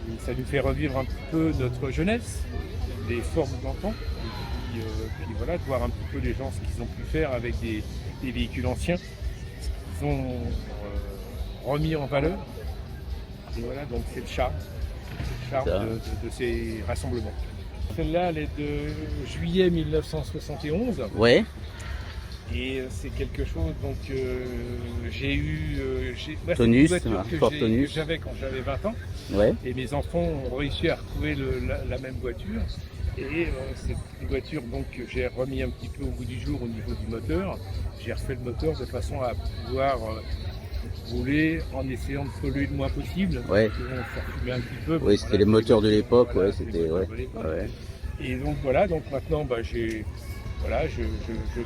Et ça nous fait revivre un petit peu notre jeunesse, les formes d'antan. Puis voilà, de voir un petit peu les gens, ce qu'ils ont pu faire avec des véhicules anciens, ce qu'ils ont remis en valeur. Et voilà, donc c'est le charme de ces rassemblements. Celle-là, elle est de juillet 1971. Ouais, Et c'est quelque chose, donc j'ai eu. Bah, c'est Tonus, une voiture Ford que Tonus. j'avais quand j'avais 20 ans. Ouais, Et mes enfants ont réussi à retrouver la même voiture. Et c'est une voiture donc, que j'ai remis un petit peu au bout du jour au niveau du moteur. J'ai refait le moteur de façon à pouvoir rouler en essayant de polluer le moins possible. ouais. Parce que, bon, ça fumait un petit peu. Oui, c'était les moteurs de l'époque, Voilà, ouais, c'est les c'était, moteurs ouais. de l'époque. Ouais. Et donc voilà, donc maintenant bah, voilà, je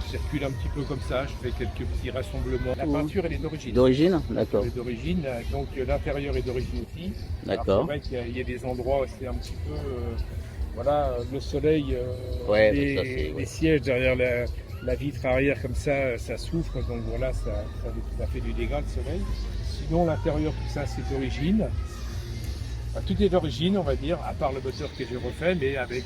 circule un petit peu comme ça, je fais quelques petits rassemblements. La peinture elle est d'origine. D'origine? D'accord, Elle est d'origine, donc l'intérieur est d'origine aussi. Alors, d'accord. c'est vrai qu'il y a des endroits où c'est un petit peu, voilà, le soleil, Ouais, mais les, ça, c'est, les ouais. sièges derrière la vitre arrière comme ça souffre, donc voilà, ça fait du dégât le soleil. Sinon l'intérieur tout ça c'est d'origine. Enfin, tout est d'origine on va dire, à part le moteur que j'ai refait, mais avec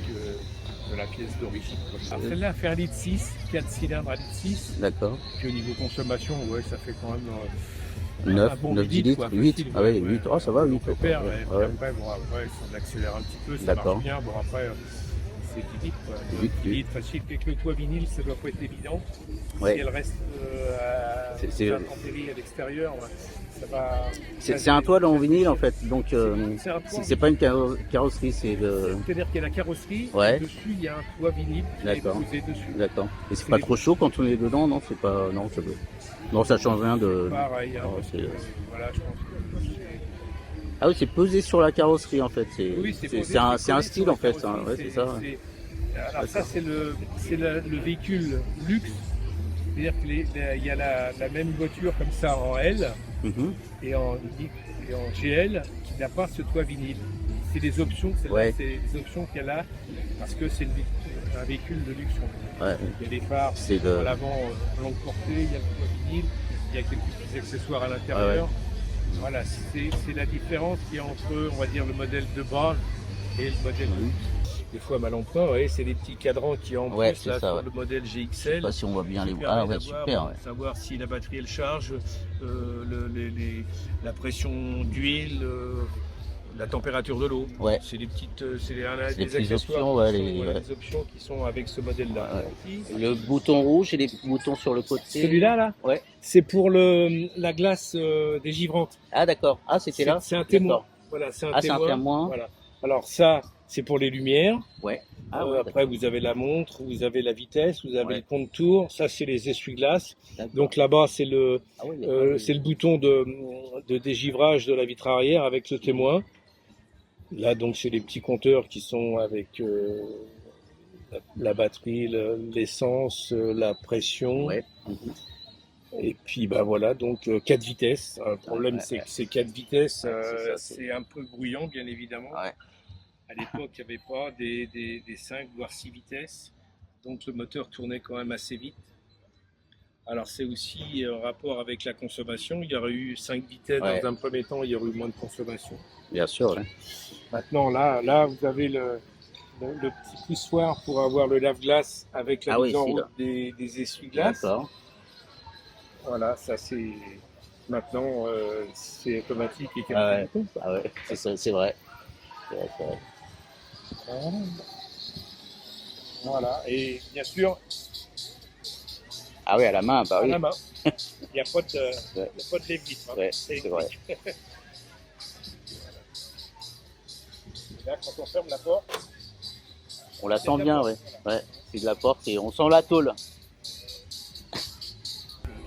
de la pièce d'origine. Alors celle-là fait 1,6 litre, 4 cylindres à 1,6 litre. D'accord. Puis au niveau consommation, ouais, ça fait quand même 9, un bon 9, 10 litres, litres, quoi, 8. facile, Ah ouais, ouais, 8. Oh, ça va, 8. on peut faire, Ouais. et puis après, bon, après, si on accélère un petit peu, ça D'accord. marche bien. Bon, après, c'est 10 litres, quoi. 8, 10 litres facile. Avec le toit vinyle, ça doit pas être évident. Ouais. Si elle reste C'est- à l'intempérie à l'extérieur, ça va. C'est un toit en vinyle en fait, donc C'est un toit c'est pas une carrosserie, c'est le. C'est-à-dire qu'il y a la carrosserie, Ouais. et dessus il y a un toit vinyle qui est D'accord. posé dessus. D'accord. Et c'est pas trop chaud quand on est dedans, non? C'est pas. Non, ça peut. Non, ça change rien de. Pareil, hein, Oh, parce que, voilà, je pense que Ah oui, c'est posé sur la carrosserie en fait. oui, c'est posé, C'est un collé style sur en fait, la hein. Ouais, carrosserie, c'est ça. Alors ça c'est le véhicule luxe, c'est-à-dire qu'il y a la même voiture comme ça en L Mhm. et en GL qui n'a pas ce toit vinyle. C'est des options, Ouais. c'est des options qu'il y a là parce que c'est un véhicule de luxe. Ouais. Il y a des phares C'est à de. l'avant longue portée, il y a le toit vinyle, il y a quelques petits accessoires à l'intérieur. Voilà, c'est la différence qu'il y a entre, on va dire, le modèle de base et le modèle de luxe. Des fois, mal emploi, vous voyez, c'est des petits cadrans qui en Ouais, plus c'est là, ça, sur ouais. le modèle Je sais GXL. pas si on voit bien les. Qui Ah permet ouais, d'avoir, super. Ouais. savoir si la batterie elle charge, la pression d'huile, la température de l'eau. Ouais. C'est des petites, C'est les des petites accessoires options, ouais, qui sont, les- voilà, ouais. des options qui sont avec ce modèle-là. Le bouton rouge et les boutons sur le côté. Celui-là, là, Ouais. c'est pour la glace dégivante. Ah d'accord. Ah c'était là. C'est un témoin. D'accord. Voilà, c'est un Ah, c'est un témoin. témoin. Voilà. Alors ça, c'est pour les lumières. Ouais. Ah ouais. Après, vous avez la montre, vous avez la vitesse, vous avez Ouais. le compte tour. Ça, c'est les essuie-glaces. D'accord. Donc là-bas, c'est le Ah oui, bouton de dégivrage de la vitre arrière avec le témoin. Là, donc, c'est les petits compteurs qui sont avec la batterie, l'essence, la pression. Ouais. Et puis, bah voilà, donc 4 vitesses. Le problème, Ouais, c'est ouais. que ces 4 vitesses, Ouais, c'est ça, c'est un peu bruyant, bien évidemment. Ouais. À l'époque, il n'y avait pas des 5 voire 6 vitesses. Donc, le moteur tournait quand même assez vite. Alors, c'est aussi en rapport avec la consommation. Il y aurait eu 5 vitesses Ouais. dans un premier temps, il y aurait eu moins de consommation. Bien sûr. Ouais. Maintenant, là, vous avez le petit poussoir pour avoir le lave-glace avec la Ah oui, mise en ici, route là. des essuie-glaces. D'accord. Voilà, ça c'est. Maintenant, c'est automatique et Ah ouais. quelqu'un Ah ouais. C'est ça, c'est vrai. C'est vrai, c'est vrai. Voilà, et bien sûr, Ah oui, à la main, bah à oui. la main. Il n'y a pas de, Ouais. il y a pas de lève-vitre. Hein. Ouais, c'est vrai. Là, quand on ferme la porte, On la c'est sent de la bien, porte, ouais. voilà. Ouais. C'est de la porte et on sent la tôle.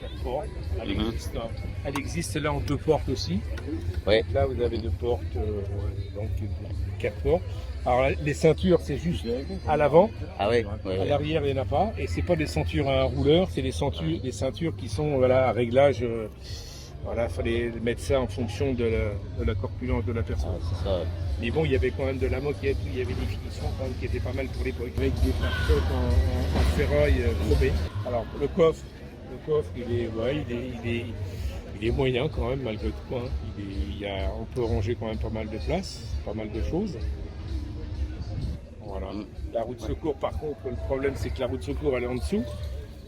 Quatre portes. Mhm. Elle existe là en 2 portes aussi. Ouais. Là, vous avez 2 portes, donc 4 portes. Alors, les ceintures, c'est juste à l'avant. Ah ouais. À Ouais, ouais. l'arrière, il n'y en a pas. Et c'est pas des ceintures à un rouleur, c'est des ceintures qui sont voilà, à réglage. Voilà, il fallait mettre ça en fonction de la corpulence de la personne. Ah, c'est ça. Mais bon, il y avait quand même de la moquette, il y avait des finitions quand même qui étaient pas mal pour l'époque. Avec des pare-chocs en ferraille chromée. Alors, le coffre, il est il est moyen quand même malgré tout, hein. On peut ranger quand même pas mal de place, pas mal de choses. Voilà. La roue de secours, par contre, le problème c'est que la roue de secours elle est en dessous.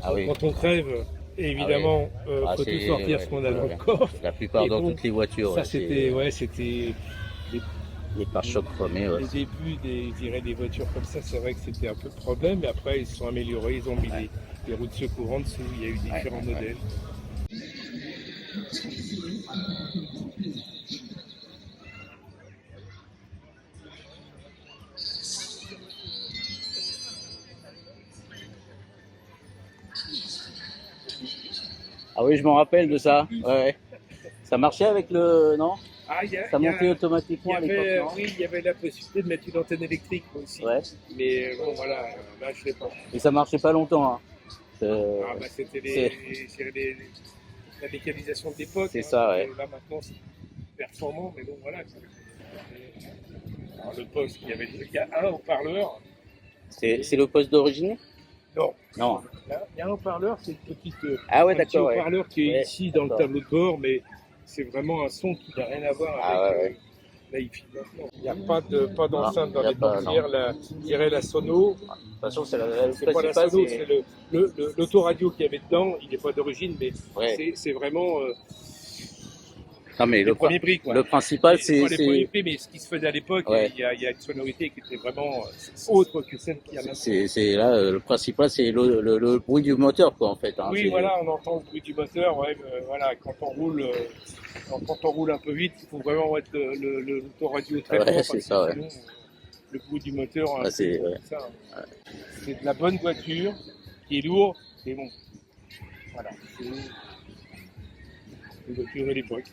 Ah oui. Quand on crève, évidemment, Ah, faut tout c'est- sortir ouais, ce qu'on a dans ouais. le corps. La plupart Et dans bon, toutes les voitures, Ça c'était les pare-chocs chromés. Ouais. les débuts je dirais, des voitures comme ça, c'est vrai que c'était un peu le problème. Mais après ils se sont améliorés, ils ont mis des roues de secours en dessous. Il y a eu différents modèles. Ah oui, je m'en rappelle de ça. Ouais. Ça marchait avec le... Non? Ah, Ça montait automatiquement à l'époque, non? oui, il y avait la possibilité de mettre une antenne électrique aussi. Ouais. Mais bon, voilà, là, je sais pas. Et ça marchait pas longtemps. Hein. Ah, bah, c'était la mécanisation de l'époque. C'est ça, ouais. Là, maintenant, c'est performant, mais bon, voilà. Alors, le poste, il y a un haut-parleur. C'est le poste d'origine? Non. Non. Là, il y a un haut-parleur, c'est une petite. Ah ouais, un petit d'accord. Ouais. haut-parleur qui est Ouais, ici dans le d'accord. tableau de bord, mais c'est vraiment un son qui n'a rien à voir Ah avec. ouais, ouais. Là, il file maintenant. Il n'y a pas d'enceinte Non, dans il y a les pas, portières. Je dirais la sono. De toute façon, c'est le C'est pas la principal, sono, c'est l'autoradio qu'il y avait dedans. Il n'est pas d'origine, mais Ouais. c'est vraiment Non, mais les premiers prix. Quoi. le principal, Pas les premiers c'est... prix, mais ce qui se faisait à l'époque, Ouais. il y a une sonorité qui était vraiment autre que celle qu'il y a maintenant. C'est là, le principal, c'est le bruit du moteur, quoi, en fait. Hein. Oui, C'est- voilà, on entend le bruit du moteur. Ouais, voilà, quand on roule un peu vite, il faut vraiment mettre l'autoradio très Ouais, fort parce c'est que ça, ouais. sinon, le bruit du moteur, Ah, c'est- ouais. ça, c'est de la bonne voiture qui est lourde, mais bon, voilà, c'est une voiture de l'époque.